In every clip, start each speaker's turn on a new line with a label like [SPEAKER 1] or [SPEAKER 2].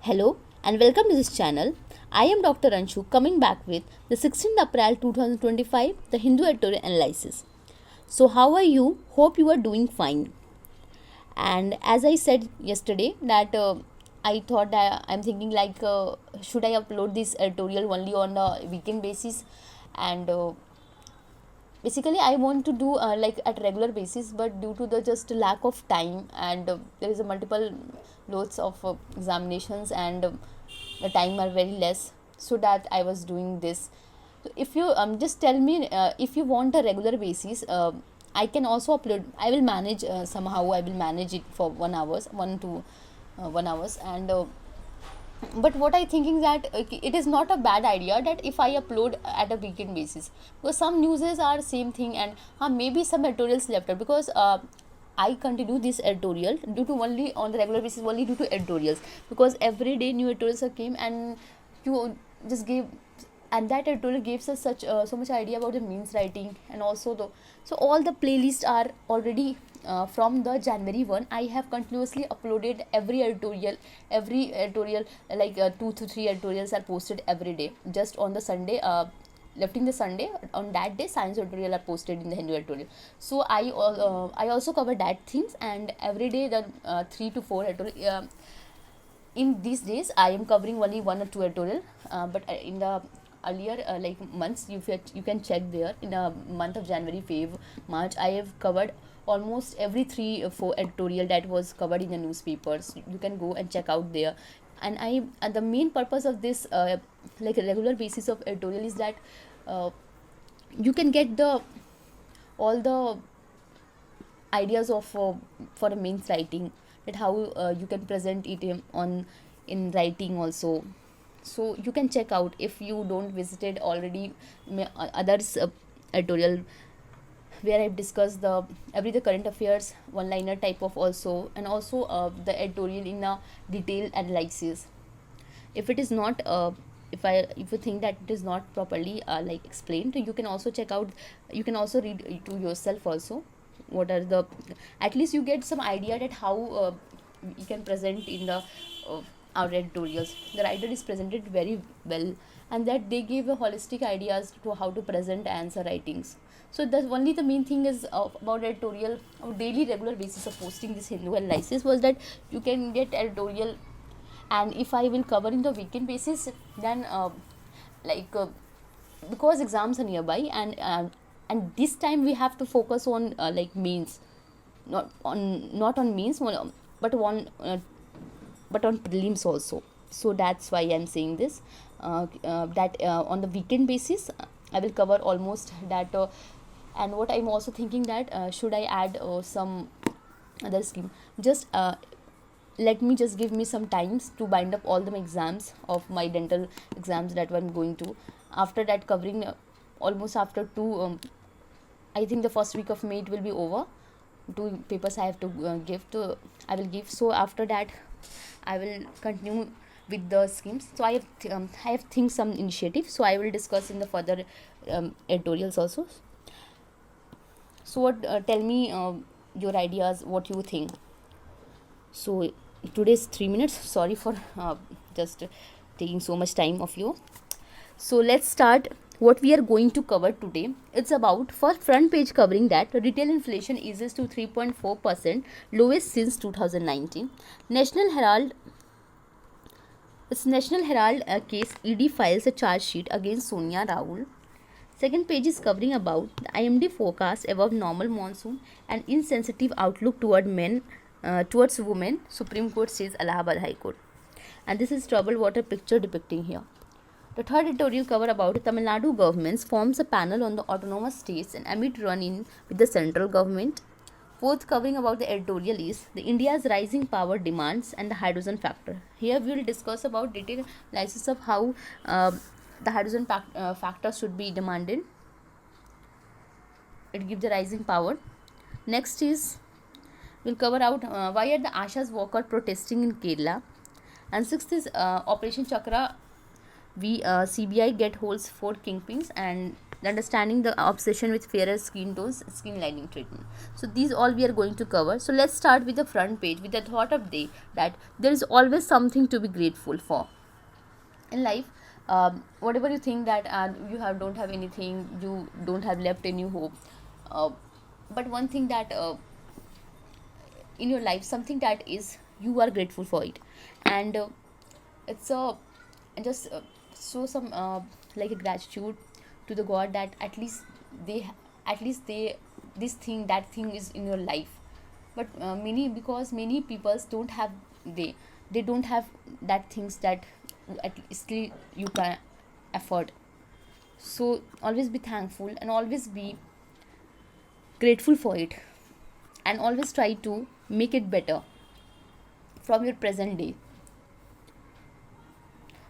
[SPEAKER 1] Hello and welcome to this channel. I am Dr. Anshu coming back with the 16th April 2025 the Hindu editorial analysis. So how are you? Hope you are doing fine. And as I said yesterday that I thought that I'm thinking like should I upload this editorial only on a weekend basis, and basically I want to do like at regular basis, but due to the just lack of time and there is a multiple loads of examinations, and the time are very less, so that I was doing this. So if you just tell me if you want a regular basis, I can also upload. I will manage somehow. I will manage it for 1 hours, 1 to 1 hours, and but what I thinking that it is not a bad idea that if I upload at a weekend basis, because some newses are same thing, and maybe some editorials left out, because I continue this editorial due to only on the regular basis, only due to editorials, because every day new editorials came, and you just gave, and that editorial gives us such so much idea about the means writing, and also the, so all the playlists are already from the January 1. I have continuously uploaded every editorial, like 2 to 3 editorials are posted every day. Just on the Sunday, lefting the Sunday, on that day science editorial are posted in the Hindu editorial. So I also cover that things, and every day the 3 to 4 editorial. In these days I am covering only 1 or 2 editorial, but in the earlier like months, you can check there. In the month of January, Feb, March, I have covered almost every 3 or 4 editorial that was covered in the newspapers. You can go and check out there. And the main purpose of this like a regular basis of editorial is that uh, you can get the all the ideas of for a means writing, that how you can present it in writing also. So you can check out if you don't visited already others editorial, where I've discussed the current affairs one liner type of also, and also the editorial in a detailed analysis. If it is not if you think that it is not properly like explained, you can also check out, you can also read it to yourself also, what are the, at least you get some idea that how you can present in the our editorials. The writer is presented very well, and that they give a holistic ideas to how to present answer writings. So that's only the main thing is about editorial on daily regular basis of posting this Hindu analysis, was that you can get editorial. And if I will cover in the weekend basis, then like because exams are nearby, and this time we have to focus on like means, not on means, but on but on prelims also. So that's why I'm saying this, that on the weekend basis I will cover almost that, and what I'm also thinking that should I add some other scheme. Just let me just give me some times to bind up all the exams of my dental exams that I'm going to. After that, covering almost after two, I think the first week of May it will be over. 2 papers I have to give to, I will give. So after that I will continue with the schemes. So I have think some initiative, so I will discuss in the further editorials also. So what, tell me your ideas, what you think. So today's 3 minutes, sorry for just taking so much time of you. So let's start what we are going to cover today. It's about first front page covering that retail inflation eases to 3.4%, lowest since 2019. National Herald case, ED files a charge sheet against Sonia Rahul. Second page is covering about the IMD forecast above normal monsoon and insensitive outlook towards women. Supreme Court says Allahabad High Court. And this is troubled water picture depicting here. The third editorial cover about Tamil Nadu government forms a panel on the autonomous states and amid run-in with the central government. Fourth covering about the editorial is the India's rising power demands and the hydrogen factor. Here we will discuss about detailed analysis of how the hydrogen factor should be demanded. It gives the rising power. Next is we'll cover out why are the Asha's worker protesting in Kerala. And sixth is Operation Chakra. CBI get holds 4 kingpins, and the understanding the obsession with fairer skin tones, skin lightening treatment. So these all we are going to cover. So let's start with the front page with the thought of day that there is always something to be grateful for in life. Whatever you think that you don't have anything, you don't have left any hope, uh, but one thing that in your life, something that is you are grateful for it, and it's a just show some like a gratitude to the god that they at least they this thing, that thing is in your life. But many, because many peoples don't have, they don't have that things that at least you can afford. So always be thankful and always be grateful for it, and always try to make it better from your present day.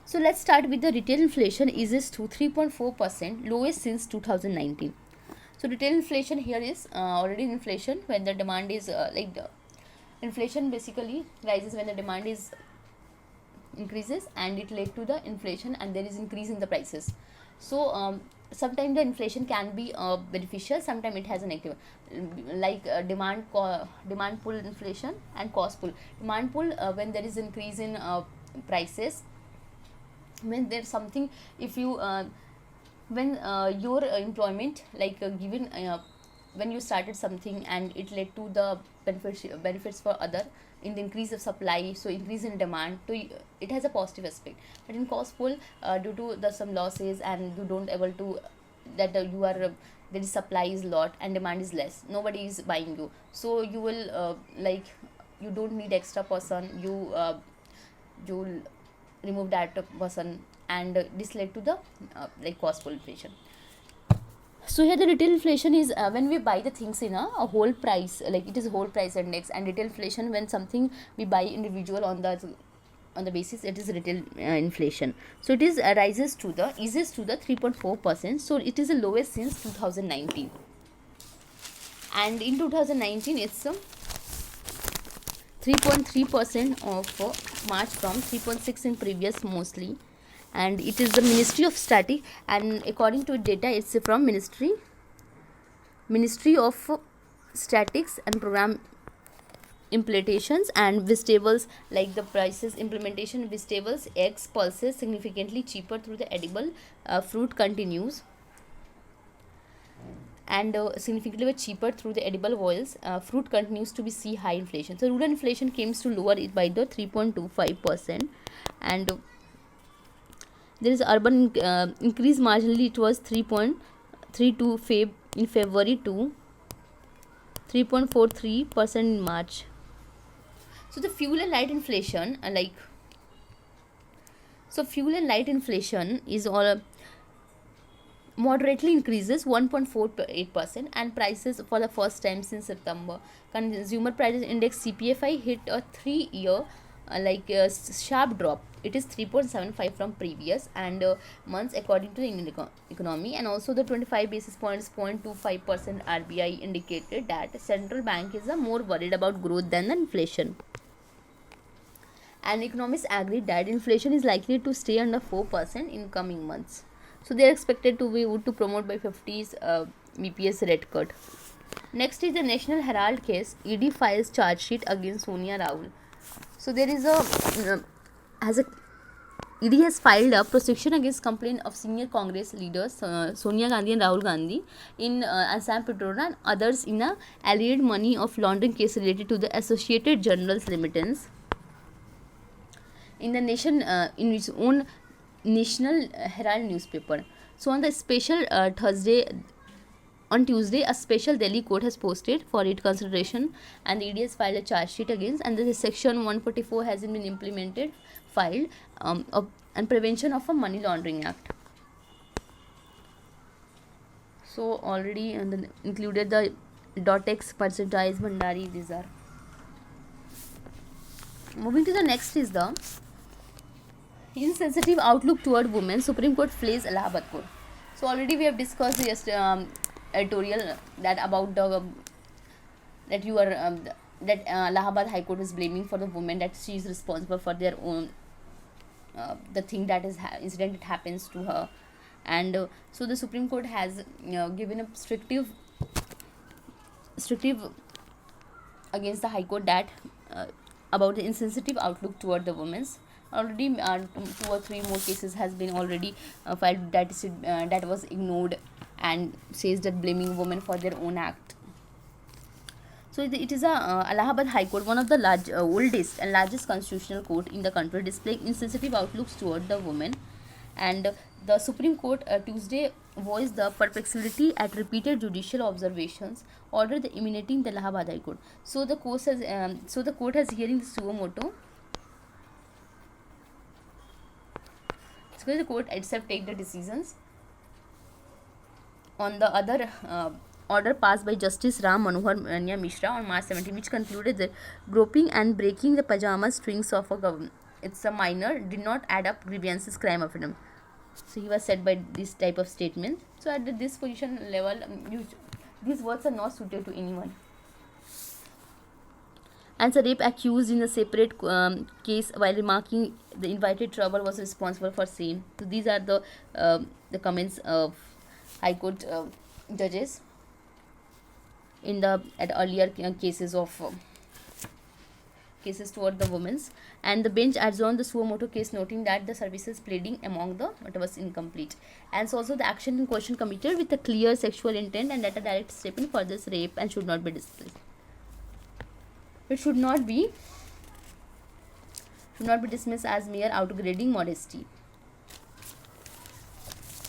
[SPEAKER 1] So let's start with the retail inflation eases to 3.4%, lowest since 2019. So retail inflation here is already inflation when the demand is the inflation basically rises when the demand is increases, and it led to the inflation, and there is increase in the prices. So sometimes the inflation can be beneficial, sometimes it has a negative, like demand pull inflation and cost pull. Demand pull, when there is increase in prices, when there's something, if you when your employment, like given when you started something and it led to the benefits for other in the increase of supply, so increase in demand, so it has a positive aspect. But in cost pull, due to the some losses, and you don't able to that you are there is supply is lot and demand is less, nobody is buying you, so you will you don't need extra person, you remove that person, and this led to the cost pull inflation. So here the retail inflation is when we buy the things in a whole price, like it is whole price index, and retail inflation when something we buy individual on the basis, it is retail inflation. So it is rises to the eases to the 3.4%, so it is the lowest since 2019, and in 2019 it's 3.3% of March from 3.6 in previous mostly. And it is the Ministry of Static, and according to data it's from Ministry of Statics and Program Implementations and Vegetables, like the prices implementation, vegetables, eggs, pulses significantly cheaper through the edible fruit continues, and significantly cheaper through the edible oils, fruit continues to be see high inflation. So rural inflation comes to lower it by the 3.25%, and there is urban increase marginally, it was 3.32 in February to 3.43% in March. So the fuel and light inflation fuel and light inflation is all moderately increases 1.48%, and prices for the first time since September. Consumer Prices Index CPFI hit a 3-year sharp drop. It is 3.75 from previous and months according to the Indian economy, and also the 25 basis points 0.25% RBI indicated that central bank is more worried about growth than the inflation. And economists agreed that inflation is likely to stay under 4% in coming months. So they are expected to be able to promote by 50s BPS rate cut. Next is the National Herald case. ED files charge sheet against Sonia Rahul. So there is ED has filed a prosecution against complaint of senior Congress leaders Sonia Gandhi and Rahul Gandhi in Assam Petroleum and others in a alleged money of laundering case related to the Associated Journals Limiteds in the nation in its own National Herald newspaper. So on the special on Tuesday, a special Delhi court has posted for its consideration, and the ED has filed a charge sheet against, and the section 144 has been implemented, filed, and Prevention of a Money Laundering Act. So already included the Dotex, percentage, Bhandari, these are. Moving to the next is the insensitive outlook toward women. Supreme Court flays Allahabad Court. So already we have discussed the editorial that about the that you are that Allahabad High Court is blaming for the woman, that she is responsible for their own the thing that is incident that happens to her, And so the Supreme Court has given a strictive against the High Court that about the insensitive outlook toward the women's. Already two or three more cases has been already filed that was ignored, and says that blaming women for their own act. So it is a Allahabad High Court, one of the oldest and largest constitutional court in the country, displaying insensitive outlooks toward the women. And the Supreme Court Tuesday voiced the perplexity at repeated judicial observations order the emanating the Allahabad High Court. So the court has hearing the suo motu. So the court itself take the decisions on the other order passed by Justice Ram Manohar Mishra on March 17, which concluded that groping and breaking the pajama strings of a government, it's a minor, did not add up grievances crime of freedom. So he was said by this type of statement. So at this position level, these words are not suited to anyone. And the rape accused in a separate case, while remarking the invited trouble was responsible for same. So these are the comments of High Court judges in the at earlier cases of cases toward the women's. And the bench adjourned the suo motu case, noting that the services pleading among the what was incomplete, and so also the action in question committed with a clear sexual intent and that a direct step in further rape and should not be dismissed. It should not be dismissed as mere outgrading modesty.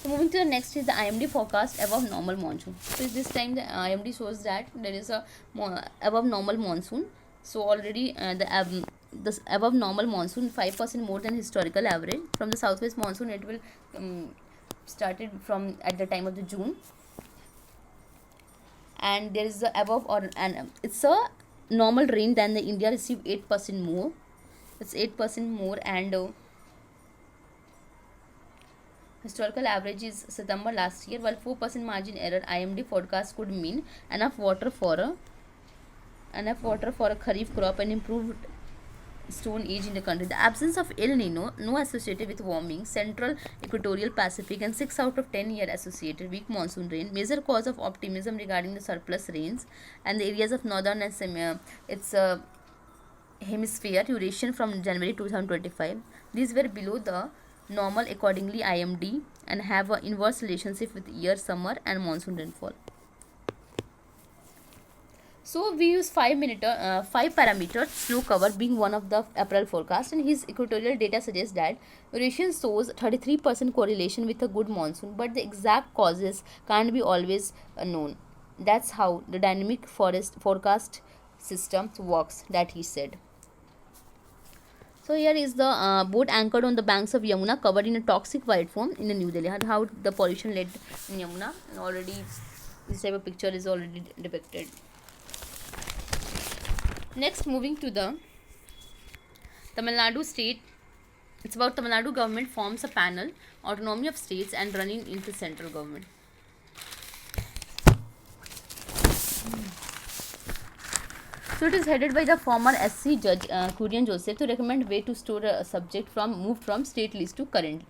[SPEAKER 1] So moving to the next is the IMD forecast above normal monsoon. So this time the IMD shows that there is a above normal monsoon. So already the above normal monsoon 5% more than historical average. From the southwest monsoon, it will started from at the time of the June, and there is the above or and it's a normal rain than the India received 8% more. It's 8% more, and historical average is September last year, while 4% margin error. IMD forecast could mean enough water for a kharif crop and improved stone age in the country. The absence of El Nino, no associated with warming, central equatorial Pacific, and 6 out of 10 year associated weak monsoon rain, major cause of optimism regarding the surplus rains and the areas of northern and hemisphere duration from January 2025. These were below the normal accordingly IMD and have an inverse relationship with year summer and monsoon rainfall. So we use 5 parameters, snow cover being one of the April forecast, and his equatorial data suggests that Eurasian shows 33% correlation with a good monsoon, but the exact causes can't be always known. That's how the dynamic forest forecast system works, that he said. So here is the boat anchored on the banks of Yamuna, covered in a toxic white foam in New Delhi. How the pollution led in Yamuna, already this type of picture is already depicted. Next, moving to the Tamil Nadu state. It's about Tamil Nadu government forms a panel, autonomy of states and running into central government. So it is headed by the former SC judge Kurian Joseph to recommend way to store a subject moved from state list to current.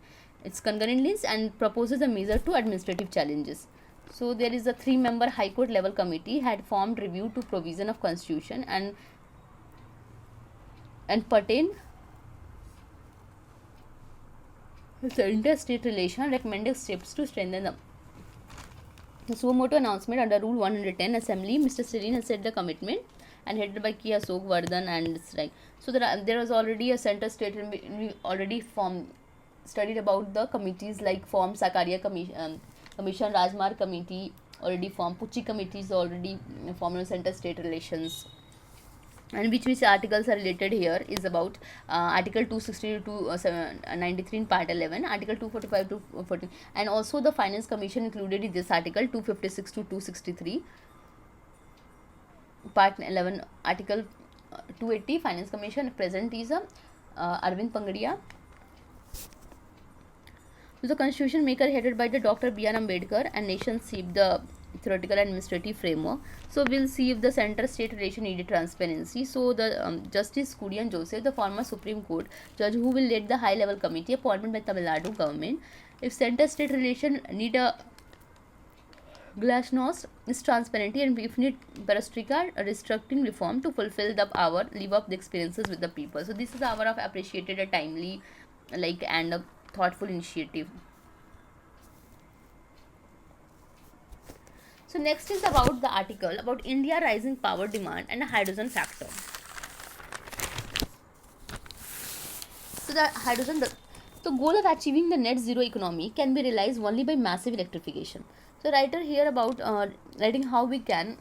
[SPEAKER 1] It's concurrent list and proposes a measure to administrative challenges. So there is a 3-member High Court level committee had formed review to provision of constitution and pertain the interstate relation, recommended steps to strengthen them. The suo motu announcement under Rule 110 Assembly, Mr. Serene has set the commitment and headed by K. Ashok Vardhan and Srai. So there was already a center state, and we already studied about the committees like formed Sakaria Commission, Rajmar Committee already formed, Pucci Committee is already formed on center state relations. And which articles are related here is about Article 260 to 93 in Part 11, Article 245 to 14, and also the Finance Commission included in this Article 256 to 263, Part 11, Article 280, Finance Commission. Present is Arvind Pangadia. The constitution maker headed by the Dr. B.R. Ambedkar and nation chief, the theoretical and administrative framework. So we'll see if the center-state relation needed transparency. So the Justice Kudian Joseph, the former Supreme Court judge who will lead the high-level committee appointed by Tamil Nadu government, if center-state relation need a glasnost is transparency and if need perestroika restructuring reform to fulfill the hour, live up the experiences with the people. So this is our of appreciated a timely and a thoughtful initiative. So next is about the article about India rising power demand and a hydrogen factor. So the goal of achieving the net zero economy can be realized only by massive electrification. So writer here about writing how we can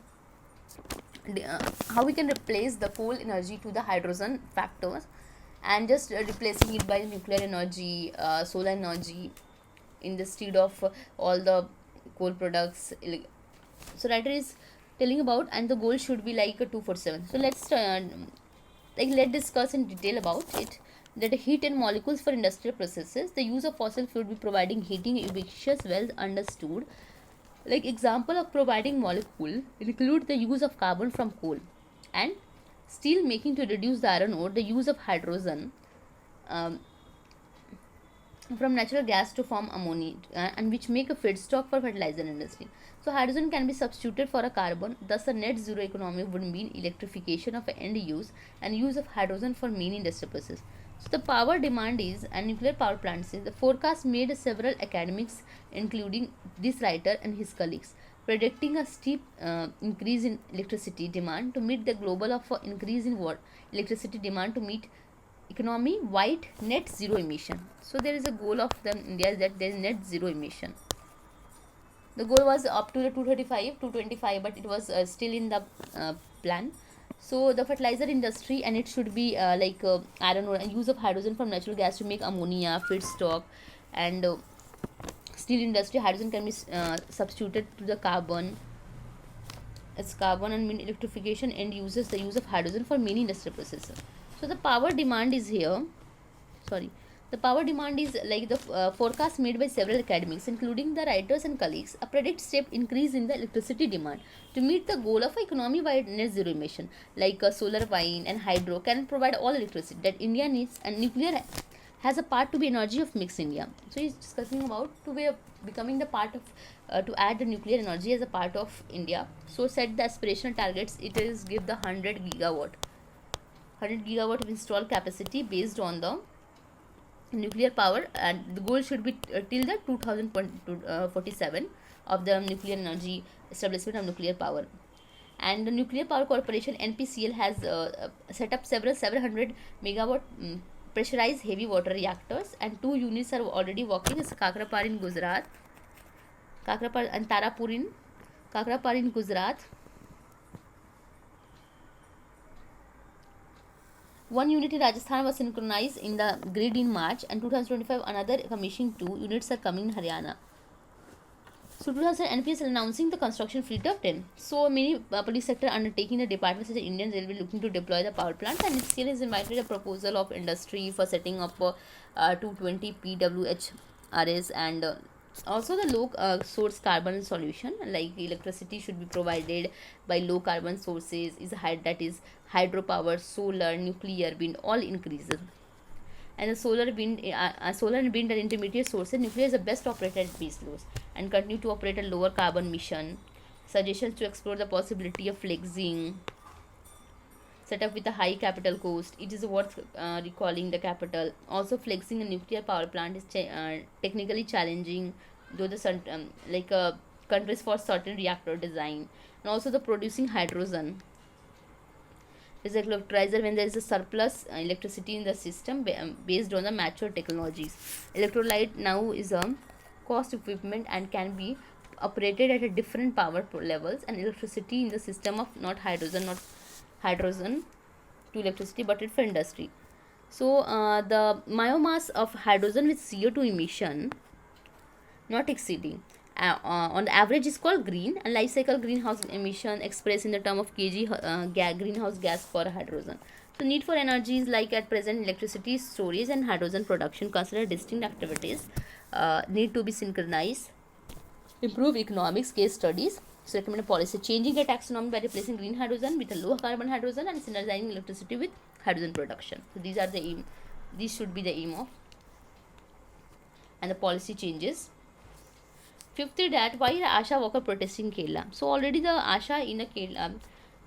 [SPEAKER 1] replace the coal energy to the hydrogen factors and just replacing it by nuclear energy, solar energy in the stead of all the coal products. So writer is telling about, and the goal should be like a 247. So let's discuss in detail about it. That heat and molecules for industrial processes, the use of fossil fuel be providing heating ubiquitous well understood. Like example of providing molecule include the use of carbon from coal and steel making to reduce the iron ore, the use of hydrogen from natural gas to form ammonia and which make a feedstock for fertilizer industry. So hydrogen can be substituted for a carbon, thus a net zero economy would mean electrification of end use and use of hydrogen for main industrial process. So the power demand is, and nuclear power plants is, the forecast made several academics including this writer and his colleagues predicting a steep increase in electricity demand to meet the global of increase in electricity demand to meet economy wide net zero emission. So there is a goal of the India that there is net zero emission. The goal was up to the 225, but it was still in the plan. So the fertilizer industry, and it should be iron ore and use of hydrogen from natural gas to make ammonia feedstock, and steel industry, hydrogen can be substituted to the carbon. It's carbon and mean electrification and uses the use of hydrogen for many industrial processes. So the power demand is here. The power demand is like the forecast made by several academics, including the writers and colleagues, a predict step increase in the electricity demand to meet the goal of economy-wide net zero emission, like solar, wind, and hydro can provide all electricity that India needs, and nuclear has a part to be energy of mixed India. So he's discussing about to be becoming the part of to add the nuclear energy as a part of India. So set the aspirational targets. It is give the 100 gigawatt of installed capacity based on the nuclear power, and the goal should be till the 2047 of the nuclear energy establishment of nuclear power. And the Nuclear Power Corporation NPCL has set up several 700 megawatt pressurized heavy water reactors, and 2 units are already working. It's Kakrapar in Gujarat, Kakrapar and Tarapur in Kakrapar in Gujarat. One unit in Rajasthan was synchronized in the grid in March, and 2025 another commissioning 2 units are coming in Haryana. So 2000 NPS announcing the construction fleet of 10. So many public sector undertaking the departments such as Indian Railway looking to deploy the power plants, and NCL has invited a proposal of industry for setting up 220 PWHRs, and also the low source carbon solution, like electricity should be provided by low carbon sources is that is hydropower, solar, nuclear, wind, all increases. And the solar and wind are intermediate sources. Nuclear is the best operator at base loads and continue to operate a lower carbon mission. Suggestions to explore the possibility of flexing set up with a high capital cost. It is worth recalling the capital. Also, flexing a nuclear power plant is technically challenging, though the countries for certain reactor design, and also the producing hydrogen is a electrolyzer when there is a surplus electricity in the system based on the mature technologies. Electrolyte now is a cost equipment and can be operated at a different power levels, and electricity in the system of not hydrogen to electricity but it for industry. So the biomass of hydrogen with CO2 emission not exceeding on the average is called green, and life cycle greenhouse emission expressed in the term of kg greenhouse gas for hydrogen. So need for energy is like at present electricity storage and hydrogen production consider distinct activities, need to be synchronized. Improve economics case studies. So recommended policy: changing the taxonomy by replacing green hydrogen with a low carbon hydrogen and synergizing electricity with hydrogen production. So these are the aim. These should be the aim of and the policy changes. Fifth is that why the ASHA worker protesting Kerala. So already the ASHA in a Kerala.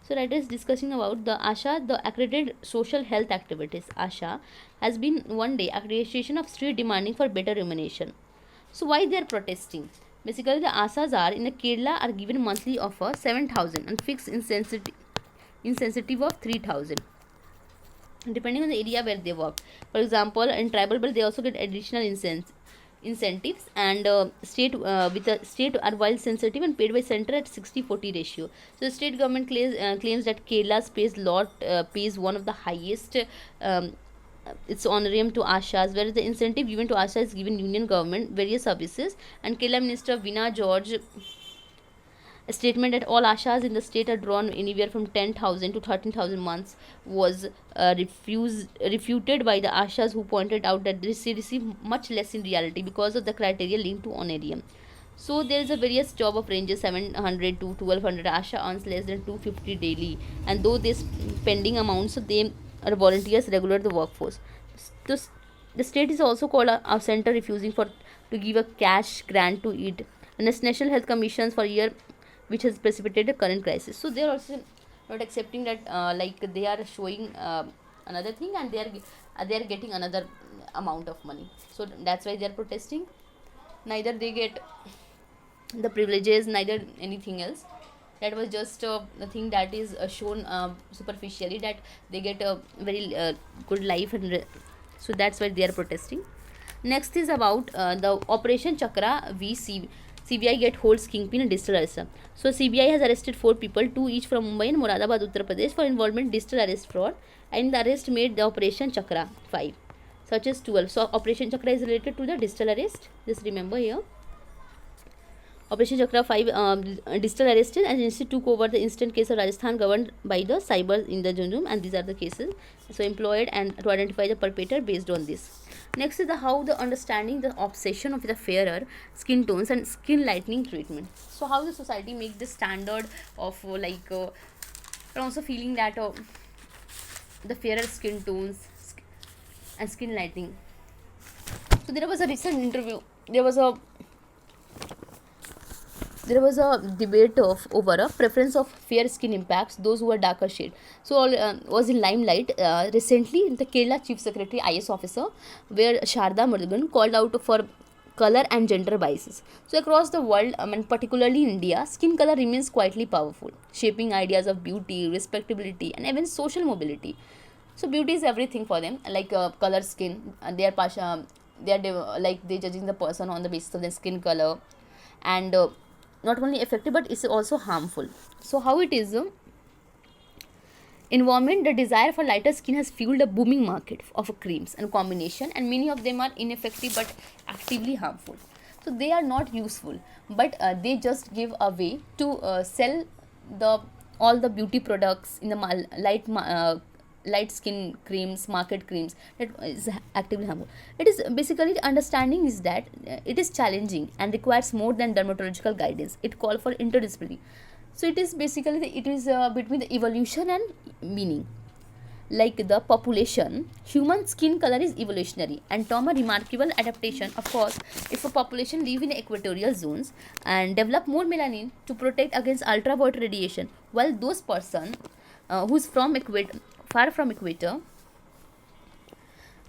[SPEAKER 1] So writer is discussing about the ASHA, the accredited social health activities. ASHA has been one day accreditation of street demanding for better remuneration. So why they are protesting? Basically the ASHAs are in the Kerala are given monthly offer 7,000 and fixed insensitive of 3,000 depending on the area where they work. For example, in tribal belt they also get additional incentives and state with a state are wild sensitive and paid by center at 60-40 ratio. So the state government claims that Kerala's pays one of the highest its honorarium to ASHAs, whereas the incentive given to ASHA is given union government various services. And Kerala Minister Veena George a statement that all ASHAs in the state are drawn anywhere from 10,000 to 13,000 months was refuted by the ASHAs, who pointed out that they receive much less in reality because of the criteria linked to honorarium. So there is a various job of ranges 700 to 1200. ASHA earns less than 250 daily, and though this pending amounts, so they are volunteers regular the workforce. The state is also called a center refusing to give a cash grant to it, and the National Health Commissions for year which has precipitated the current crisis. So they are also not accepting that like they are showing another thing and they are getting another amount of money. So that's why they are protesting. Neither they get the privileges, neither anything else. That was just the thing that is shown superficially, that they get a very good life, and so that's why they are protesting. Next is about the Operation Chakra v CBI get holds kingpin and digital arrest. So CBI has arrested 4 people, 2 each from Mumbai and Moradabad, Uttar Pradesh, for involvement in digital arrest fraud, and the arrest made the Operation Chakra 5, such as 12. So Operation Chakra is related to the digital arrest. Just remember here. Operation Chakra 5 digital arrested agency took over the instant case of Rajasthan governed by the cyber in the Junjum, and these are the cases. So employed and to identify the perpetrator based on this. Next is the how the understanding the obsession of the fairer skin tones and skin lightening treatment. So how the society make the standard of and also feeling that the fairer skin tones and skin lightening. So there was a recent interview. There was a debate over a preference of fair skin impacts those who are darker shade. So was in limelight recently the Kerala Chief Secretary IS officer, where Sharda Murugan called out for color and gender biases. So across the world, and particularly in India, skin color remains quietly powerful, shaping ideas of beauty, respectability, and even social mobility. So beauty is everything for them, like color skin. They are they judging the person on the basis of their skin color, and not only effective but it's also harmful. So how it is? Environment, the desire for lighter skin has fueled a booming market of creams and combination, and many of them are ineffective but actively harmful. So they are not useful, but they just give a way to sell all the beauty products in the light skin creams, market creams, that is actively harmful. It is basically the understanding is that it is challenging and requires more than dermatological guidance. It calls for interdisciplinary. So it is basically between the evolution and meaning. Like the population, human skin color is evolutionary and term a remarkable adaptation. Of course, if a population live in equatorial zones and develop more melanin to protect against ultraviolet radiation, while those person who's far from equator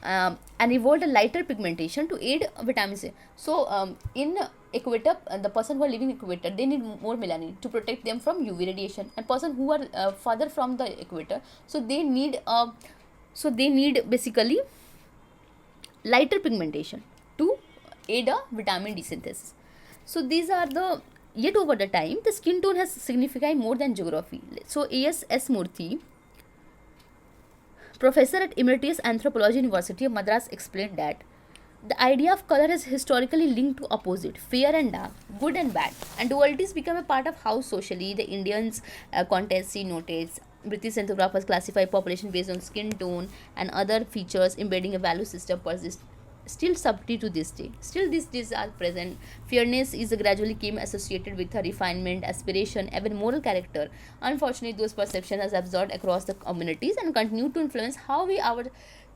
[SPEAKER 1] and evolved a lighter pigmentation to aid vitamin C. So in equator, the person who are living in equator, they need more melanin to protect them from UV radiation, and person who are further from the equator, so they need basically lighter pigmentation to aid a vitamin D synthesis. So these are the yet over the time the skin tone has signified more than geography. So A.S.S. Murthy, professor at Emeritus Anthropology University of Madras, explained that the idea of color is historically linked to opposite, fair and dark, good and bad, and dualities become a part of how socially the Indians contest see notates. British ethnographers classify population based on skin tone and other features, embedding a value system persist. still subtle to this day. Still, these days are present. Fairness is gradually came associated with a refinement, aspiration, even moral character. Unfortunately, those perceptions has absorbed across the communities and continue to influence how we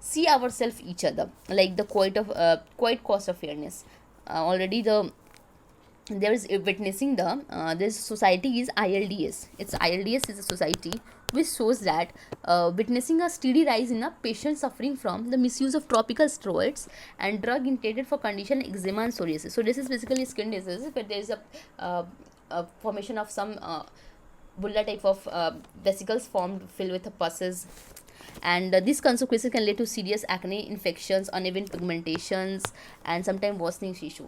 [SPEAKER 1] see ourselves each other. Like the quiet cost of fairness. Already there is witnessing the this society is ILDS. It's ILDS is a society which shows that witnessing a steady rise in a patient suffering from the misuse of tropical steroids and drug intended for condition eczema and psoriasis. So this is basically skin disease, but there is a formation of some bulla type of vesicles formed filled with pusses, and these consequences can lead to serious acne, infections, uneven pigmentations, and sometimes worsening tissue.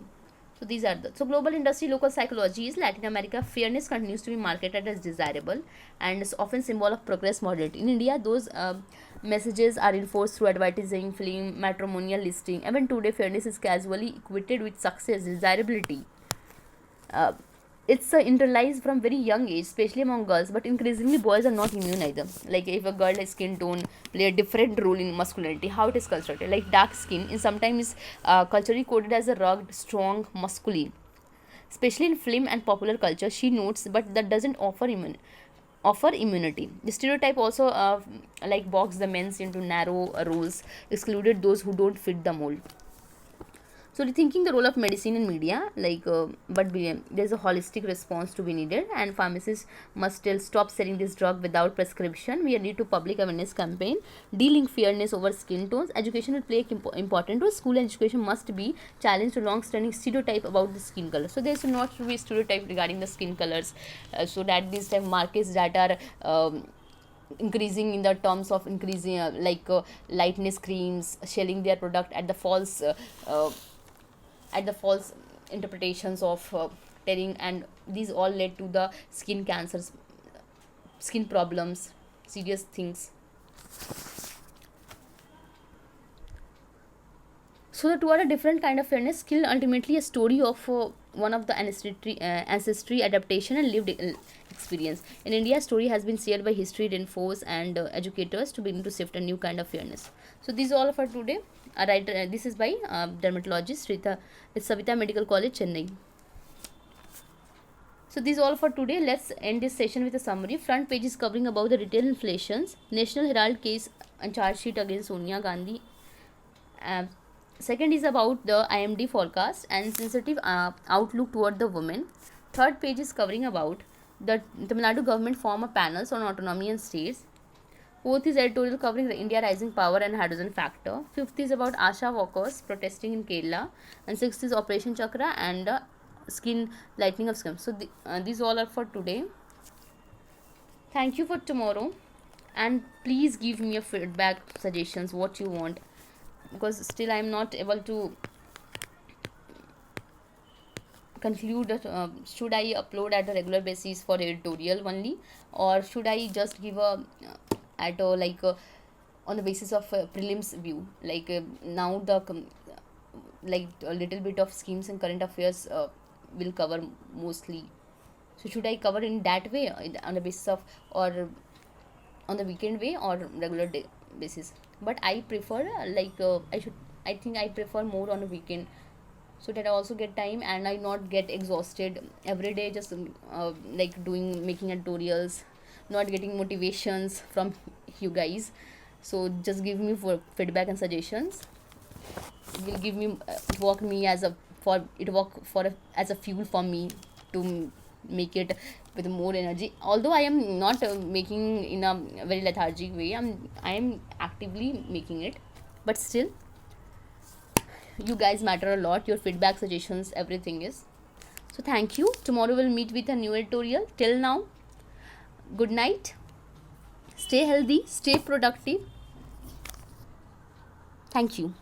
[SPEAKER 1] So these are the global industry, local psychology is Latin America. Fairness continues to be marketed as desirable and is often symbol of progress modernity. In India, those messages are enforced through advertising, film, matrimonial listing. Even today, fairness is casually equated with success, desirability. Uh, it's internalized from very young age, especially among girls, but increasingly boys are not immune either. Like if a girl has skin tone play a different role in masculinity, how it is constructed. Like dark skin in sometimes is culturally coded as a rugged, strong, masculine. Especially in film and popular culture, she notes, but that doesn't offer immunity. The stereotype also like box the men's into narrow roles, excluded those who don't fit the mold. So rethinking the role of medicine in media, there's a holistic response to be needed, and pharmacists must still stop selling this drug without prescription. We need to public awareness campaign, dealing fairness over skin tones. Education will play a important role. School education must be challenged to long-standing stereotype about the skin color. So there should not be stereotype regarding the skin colors, so that these type markets that are increasing in the terms of increasing lightness creams selling their product at the false interpretations of telling, and these all led to the skin cancers, skin problems, serious things. So toward a different kind of fairness, skill ultimately a story of one of the ancestry, adaptation, and lived experience. In India, story has been shared by history, reinforced, and educators to begin to shift a new kind of fairness. So these all for today. This is by dermatologist Rita with Savita Medical College, Chennai. So this is all for today. Let's end this session with a summary. Front page is covering about the retail inflations, National Herald case and charge sheet against Sonia Gandhi. Second is about the IMD forecast and sensitive outlook toward the women. Third page is covering about the Tamil Nadu government form of panels on autonomy and states. Fourth is editorial covering the India rising power and hydrogen factor. Fifth is about Asha workers protesting in Kerala. And sixth is Operation Chakra and skin lightening of skin. So these all are for today. Thank you for tomorrow, and please give me a feedback, suggestions, what you want, because still I am not able to conclude that should I upload at a regular basis for editorial only, or should I just give a on the basis of prelims view, now the like a little bit of schemes and current affairs will cover mostly. So should I cover in that way on the basis of, or on the weekend way, or regular day basis? But I prefer I think I prefer more on a weekend, so that I also get time and I not get exhausted every day just making tutorials, not getting motivations from you guys. So just give me for feedback and suggestions. It will give me as a fuel for me to make it with more energy. Although I am not making in a very lethargic way, I am actively making it, but still you guys matter a lot. Your feedback, suggestions, everything is. So thank you. Tomorrow we'll meet with a new editorial. Till now, good night. Stay healthy, stay productive. Thank you.